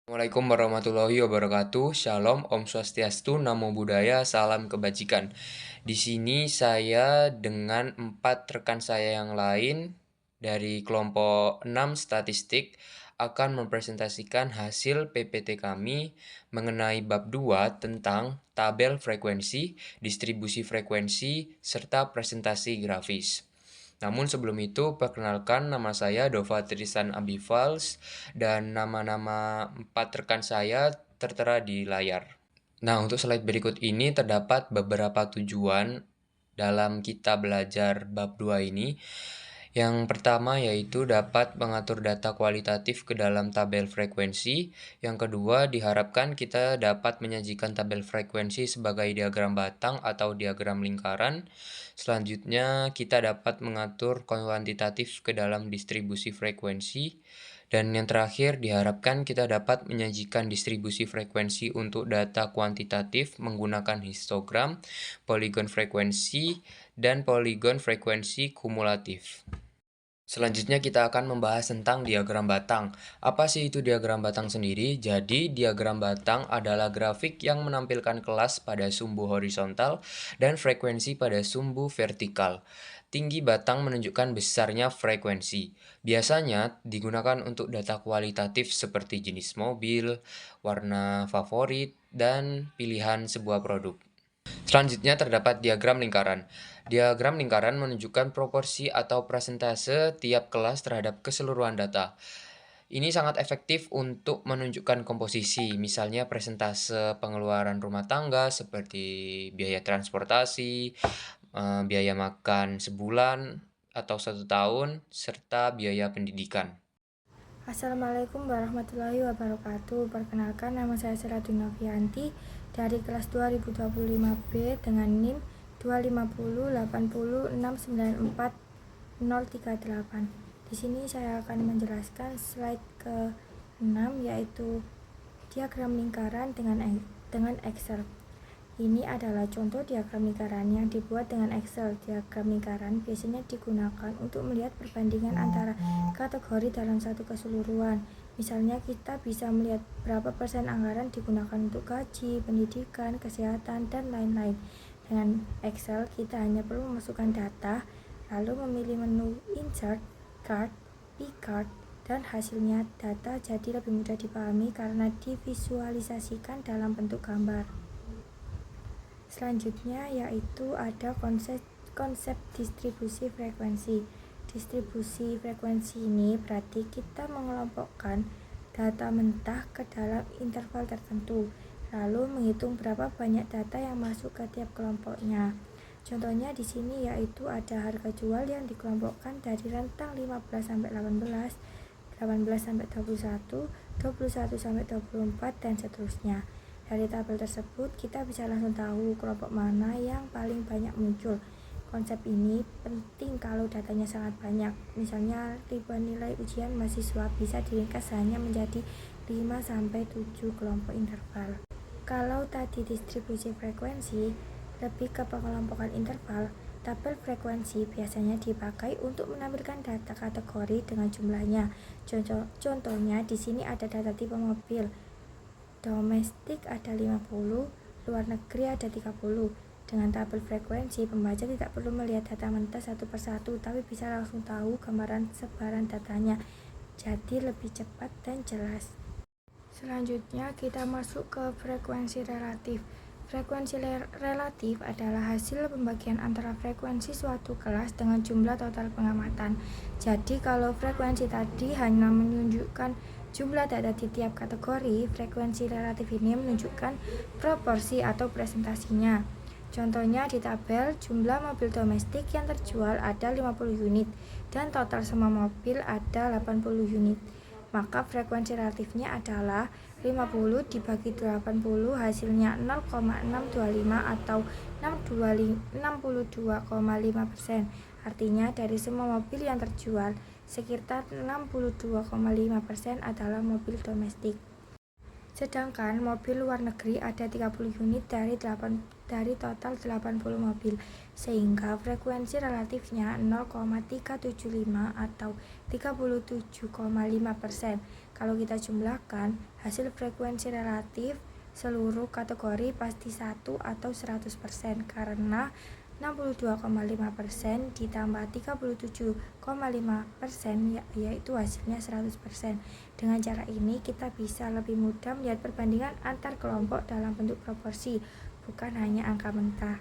Assalamualaikum warahmatullahi wabarakatuh. Shalom, Om Swastiastu, Namo Buddhaya, salam kebajikan. Di sini saya dengan 4 rekan saya yang lain dari kelompok 6 statistik akan mempresentasikan hasil PPT kami mengenai bab 2 tentang tabel frekuensi, distribusi frekuensi, serta presentasi grafis. Namun sebelum itu, perkenalkan nama saya Dova Trisan Abifals dan nama-nama 4 rekan saya tertera di layar. Nah, untuk slide berikut ini terdapat beberapa tujuan dalam kita belajar bab 2 ini. Yang pertama yaitu dapat mengatur data kualitatif ke dalam tabel frekuensi. Yang kedua, diharapkan kita dapat menyajikan tabel frekuensi sebagai diagram batang atau diagram lingkaran. Selanjutnya, kita dapat mengatur kuantitatif ke dalam distribusi frekuensi. Dan yang terakhir, diharapkan kita dapat menyajikan distribusi frekuensi untuk data kuantitatif menggunakan histogram, poligon frekuensi, dan poligon frekuensi kumulatif. Selanjutnya kita akan membahas tentang diagram batang. Apa sih itu diagram batang sendiri? Jadi, diagram batang adalah grafik yang menampilkan kelas pada sumbu horizontal dan frekuensi pada sumbu vertikal. Tinggi batang menunjukkan besarnya frekuensi. Biasanya digunakan untuk data kualitatif seperti jenis mobil, warna favorit, dan pilihan sebuah produk. Selanjutnya terdapat diagram lingkaran. Diagram lingkaran menunjukkan proporsi atau persentase tiap kelas terhadap keseluruhan data. Ini sangat efektif untuk menunjukkan komposisi, misalnya persentase pengeluaran rumah tangga seperti biaya transportasi, biaya makan sebulan atau 1 tahun, serta biaya pendidikan. Assalamualaikum warahmatullahi wabarakatuh. Perkenalkan, nama saya Seratun Novianti dari kelas 2025B dengan NIM 25080694038. Di sini saya akan menjelaskan slide ke-6 yaitu diagram lingkaran dengan Excel. Ini adalah contoh diagram lingkaran yang dibuat dengan Excel. Diagram lingkaran biasanya digunakan untuk melihat perbandingan antara kategori dalam satu keseluruhan. Misalnya kita bisa melihat berapa persen anggaran digunakan untuk gaji, pendidikan, kesehatan, dan lain-lain. Dengan Excel kita hanya perlu memasukkan data, lalu memilih menu Insert, Card, e-card, dan hasilnya data jadi lebih mudah dipahami karena divisualisasikan dalam bentuk gambar. Selanjutnya yaitu ada konsep distribusi frekuensi. Distribusi frekuensi ini berarti kita mengelompokkan data mentah ke dalam interval tertentu, lalu menghitung berapa banyak data yang masuk ke tiap kelompoknya. Contohnya di sini yaitu ada harga jual yang dikelompokkan dari rentang 15 sampai 18, 18 sampai 21, 21 sampai 24 dan seterusnya. Dari tabel tersebut, kita bisa langsung tahu kelompok mana yang paling banyak muncul. Konsep ini penting kalau datanya sangat banyak. Misalnya, ribuan nilai ujian mahasiswa bisa diringkas hanya menjadi 5-7 kelompok interval. Kalau tadi distribusi frekuensi, lebih ke pengelompokan interval, tabel frekuensi biasanya dipakai untuk menampilkan data kategori dengan jumlahnya. Contohnya di sini ada data tipe mobil. Domestik ada 50, luar negeri ada 30. Dengan tabel frekuensi, pembaca tidak perlu melihat data mentah satu persatu, tapi bisa langsung tahu gambaran sebaran datanya. Jadi lebih cepat dan jelas. Selanjutnya kita masuk ke frekuensi relatif. Frekuensi relatif adalah hasil pembagian antara frekuensi suatu kelas dengan jumlah total pengamatan. Jadi kalau frekuensi tadi hanya menunjukkan jumlah data di tiap kategori, frekuensi relatif ini menunjukkan proporsi atau presentasinya. Contohnya di tabel, jumlah mobil domestik yang terjual ada 50 unit dan total semua mobil ada 80 unit. Maka frekuensi relatifnya adalah 50 dibagi 80 hasilnya 0,625 atau 62,5%. Artinya dari semua mobil yang terjual, sekitar 62,5% adalah mobil domestik. Sedangkan mobil luar negeri ada 30 unit dari 80 dari total 80 mobil, sehingga frekuensi relatifnya 0,375 atau 37,5%. Kalau kita jumlahkan, hasil frekuensi relatif seluruh kategori pasti 1 atau 100%, karena 62,5% ditambah 37,5% yaitu hasilnya 100%. Dengan cara ini kita bisa lebih mudah melihat perbandingan antar kelompok dalam bentuk proporsi, bukan hanya angka mentah.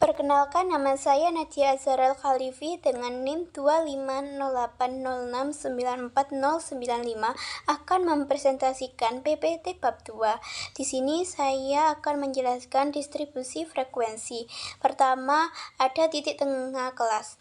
Perkenalkan, nama saya Nadia Azhar Khalifi dengan NIM 25080694095 akan mempresentasikan PPT bab 2. Di sini saya akan menjelaskan distribusi frekuensi. Pertama, ada titik tengah kelas,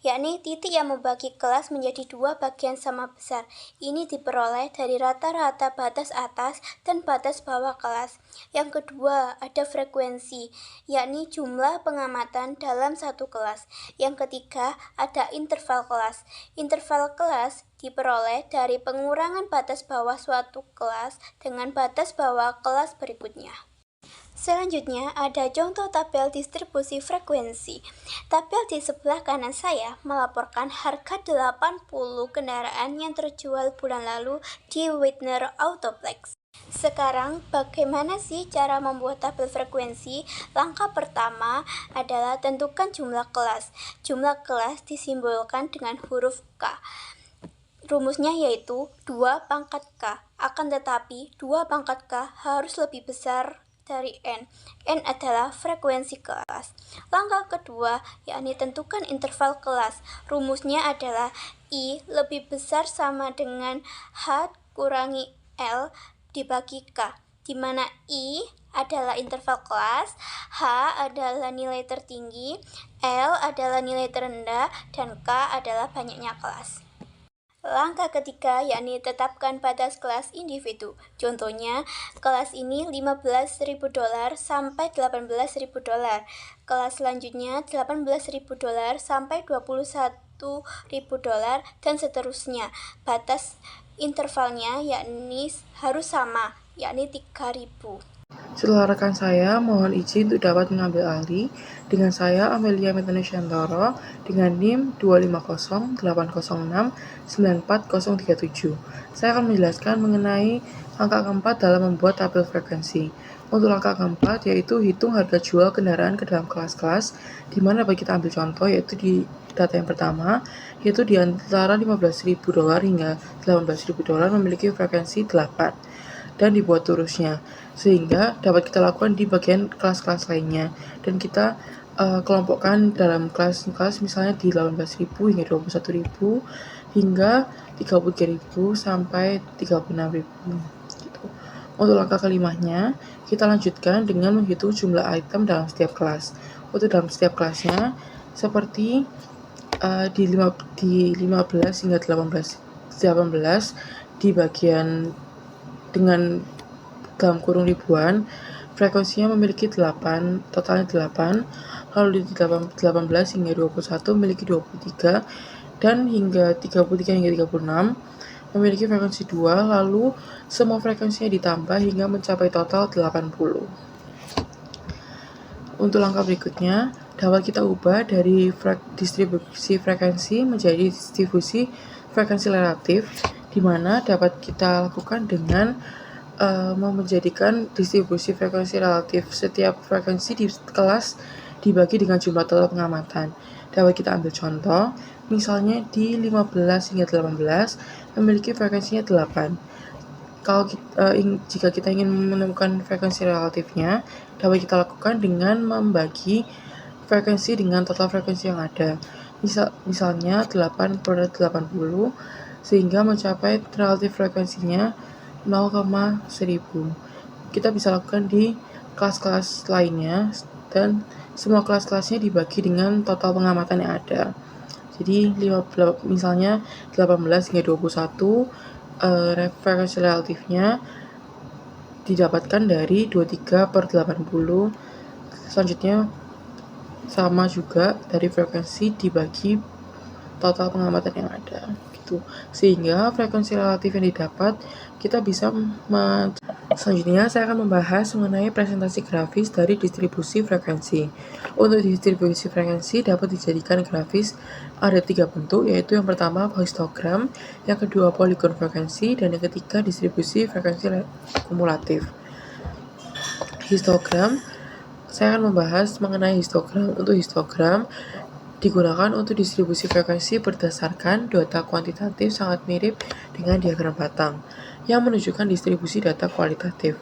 yakni titik yang membagi kelas menjadi dua bagian sama besar. Ini diperoleh dari rata-rata batas atas dan batas bawah kelas. Yang kedua, ada frekuensi, yakni jumlah pengamatan dalam satu kelas. Yang ketiga, ada interval kelas. Interval kelas diperoleh dari pengurangan batas bawah suatu kelas dengan batas bawah kelas berikutnya. Selanjutnya ada contoh tabel distribusi frekuensi. Tabel di sebelah kanan saya melaporkan harga 80 kendaraan yang terjual bulan lalu di Widner Autoplex. Sekarang bagaimana sih cara membuat tabel frekuensi? Langkah pertama adalah tentukan jumlah kelas. Jumlah kelas disimbolkan dengan huruf K. Rumusnya yaitu 2 pangkat K. Akan tetapi 2 pangkat K harus lebih besar dari N. N adalah frekuensi kelas. Langkah kedua, yakni tentukan interval kelas. Rumusnya adalah I lebih besar sama dengan H kurangi L dibagi K, di mana I adalah interval kelas, H adalah nilai tertinggi, L adalah nilai terendah, dan K adalah banyaknya kelas. Langkah ketiga, yakni tetapkan batas kelas individu. Contohnya, kelas ini $15.000 sampai $18.000. Kelas selanjutnya $18.000 sampai $21.000 dan seterusnya. Batas intervalnya yakni harus sama, yakni 3.000. Setelah rekan saya, mohon izin untuk dapat mengambil alih dengan saya Amelia Metanesiantoro dengan NIM 25080694037. Saya akan menjelaskan mengenai langkah keempat dalam membuat tabel frekuensi. Untuk langkah keempat yaitu hitung harga jual kendaraan ke dalam kelas-kelas, di mana dapat kita ambil contoh yaitu di data yang pertama, yaitu di antara $15.000 hingga $18.000 memiliki frekuensi 8 dan dibuat turusnya, sehingga dapat kita lakukan di bagian kelas-kelas lainnya, dan kita kelompokkan dalam kelas-kelas misalnya di 18.000 hingga 21.000 hingga 33.000 sampai 36.000 gitu. Untuk langkah kelimanya, kita lanjutkan dengan menghitung jumlah item dalam setiap kelas. Untuk dalam setiap kelasnya, seperti di 15 hingga 18 di bagian dengan dalam kurung ribuan, frekuensinya memiliki 8, totalnya 8, lalu di 18 hingga 21 memiliki 23, dan hingga 33 hingga 36 memiliki frekuensi 2, lalu semua frekuensinya ditambah hingga mencapai total 80. Untuk langkah berikutnya, dapat kita ubah dari distribusi frekuensi menjadi distribusi frekuensi relatif, di mana dapat kita lakukan dengan menjadikan distribusi frekuensi relatif. Setiap frekuensi di kelas dibagi dengan jumlah total pengamatan. Dapat kita ambil contoh, misalnya di 15 hingga 18 memiliki frekuensinya 8. Kalau jika kita ingin menemukan frekuensi relatifnya, dapat kita lakukan dengan membagi frekuensi dengan total frekuensi yang ada. Misalnya 8 per 80, sehingga mencapai relatif frekuensinya 0,1000. Kita bisa lakukan di kelas-kelas lainnya, dan semua kelas-kelasnya dibagi dengan total pengamatan yang ada. Jadi misalnya 18 hingga 21 frekuensi relatifnya didapatkan dari 23 per 80. Selanjutnya sama juga dari frekuensi dibagi total pengamatan yang ada gitu. Sehingga frekuensi relatif yang didapat kita bisa Selanjutnya, saya akan membahas mengenai presentasi grafis dari distribusi frekuensi. Untuk distribusi frekuensi dapat dijadikan grafis ada 3 bentuk, yaitu yang pertama histogram, yang kedua poligon frekuensi, dan yang ketiga distribusi frekuensi kumulatif. Histogram, saya akan membahas mengenai histogram. Untuk histogram, digunakan untuk distribusi frekuensi berdasarkan data kuantitatif sangat mirip dengan diagram batang, yang menunjukkan distribusi data kualitatif.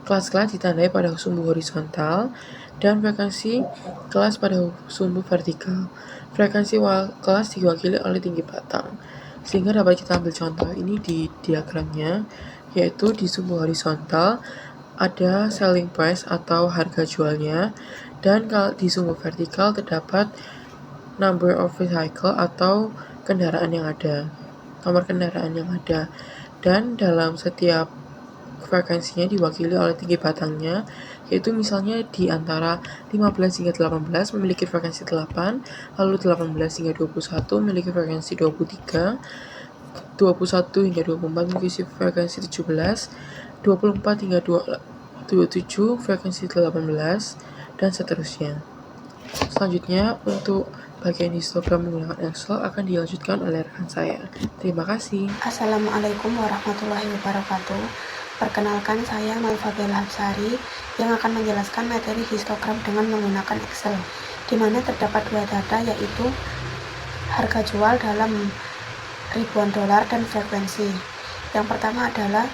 Kelas-kelas ditandai pada sumbu horizontal dan frekuensi kelas pada sumbu vertikal. Frekuensi kelas diwakili oleh tinggi batang. Sehingga dapat kita ambil contoh ini di diagramnya, yaitu di sumbu horizontal ada selling price atau harga jualnya, dan kalau di sumbu vertikal terdapat number of vehicle atau kendaraan yang ada, nomor kendaraan yang ada, dan dalam setiap frekuensinya diwakili oleh tinggi batangnya, yaitu misalnya di antara 15 hingga 18 memiliki frekuensi 8, lalu 18 hingga 21 memiliki frekuensi 23, 21 hingga 24 memiliki frekuensi 17, 24 hingga 27 frekuensi 18, dan seterusnya. Selanjutnya, untuk bagian histogram menggunakan Excel akan dilanjutkan oleh rekan saya. Terima kasih. Assalamualaikum warahmatullahi wabarakatuh. Perkenalkan, saya Malva Bella Hapsari yang akan menjelaskan materi histogram dengan menggunakan Excel, di mana terdapat dua data, yaitu harga jual dalam ribuan dolar dan frekuensi. Yang pertama adalah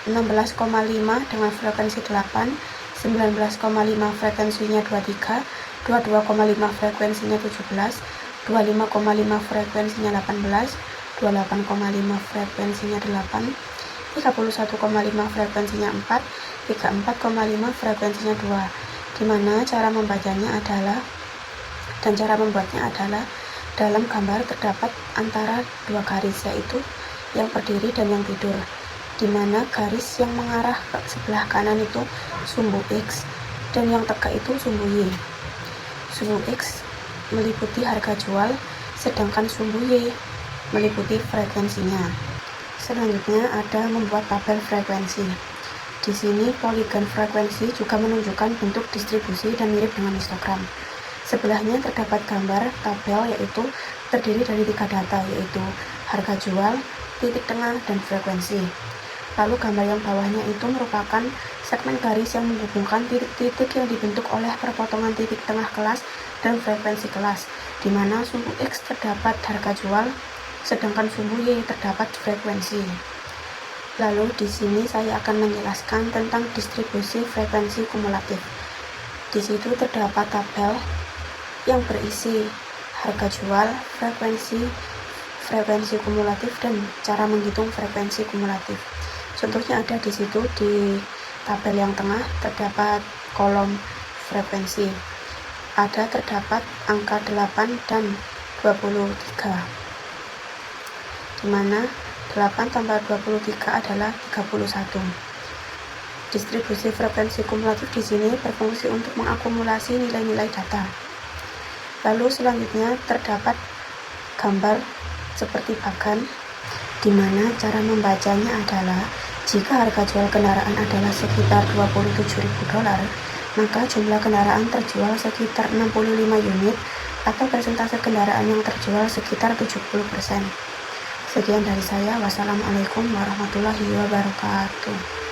16,5 dengan frekuensi 8, 19,5 frekuensinya 23, 22,5 frekuensinya 17, 25,5 frekuensinya 18, 28,5 frekuensinya 8, 31,5 frekuensinya 4, 34,5 frekuensinya 2. Dimana cara membacanya adalah dan cara membuatnya adalah dalam gambar terdapat antara dua garis, yaitu yang berdiri dan yang tidur, dimana garis yang mengarah ke sebelah kanan itu sumbu X dan yang tegak itu sumbu Y. Sumbu X meliputi harga jual, sedangkan sumbu Y meliputi frekuensinya. Selanjutnya ada membuat tabel frekuensi. Di sini poligon frekuensi juga menunjukkan bentuk distribusi dan mirip dengan histogram. Sebelahnya terdapat gambar tabel, yaitu terdiri dari 3 data, yaitu harga jual, titik tengah, dan frekuensi. Lalu gambar yang bawahnya itu merupakan segmen garis yang menghubungkan titik-titik yang dibentuk oleh perpotongan titik tengah kelas dan frekuensi kelas, di mana sumbu X terdapat harga jual, sedangkan sumbu Y terdapat frekuensi. Lalu di sini saya akan menjelaskan tentang distribusi frekuensi kumulatif. Di situ terdapat tabel yang berisi harga jual, frekuensi kumulatif, dan cara menghitung frekuensi kumulatif. Contohnya ada di situ, di tabel yang tengah terdapat kolom frekuensi. Terdapat angka 8 dan 23. Di mana 8 tambah 23 adalah 31. Distribusi frekuensi kumulatif di sini berfungsi untuk mengakumulasi nilai-nilai data. Lalu selanjutnya terdapat gambar seperti bagan, di mana cara membacanya adalah jika harga jual kendaraan adalah sekitar 27.000 dolar, maka jumlah kendaraan terjual sekitar 65 unit atau persentase kendaraan yang terjual sekitar 70%. Sekian dari saya. Wassalamualaikum warahmatullahi wabarakatuh.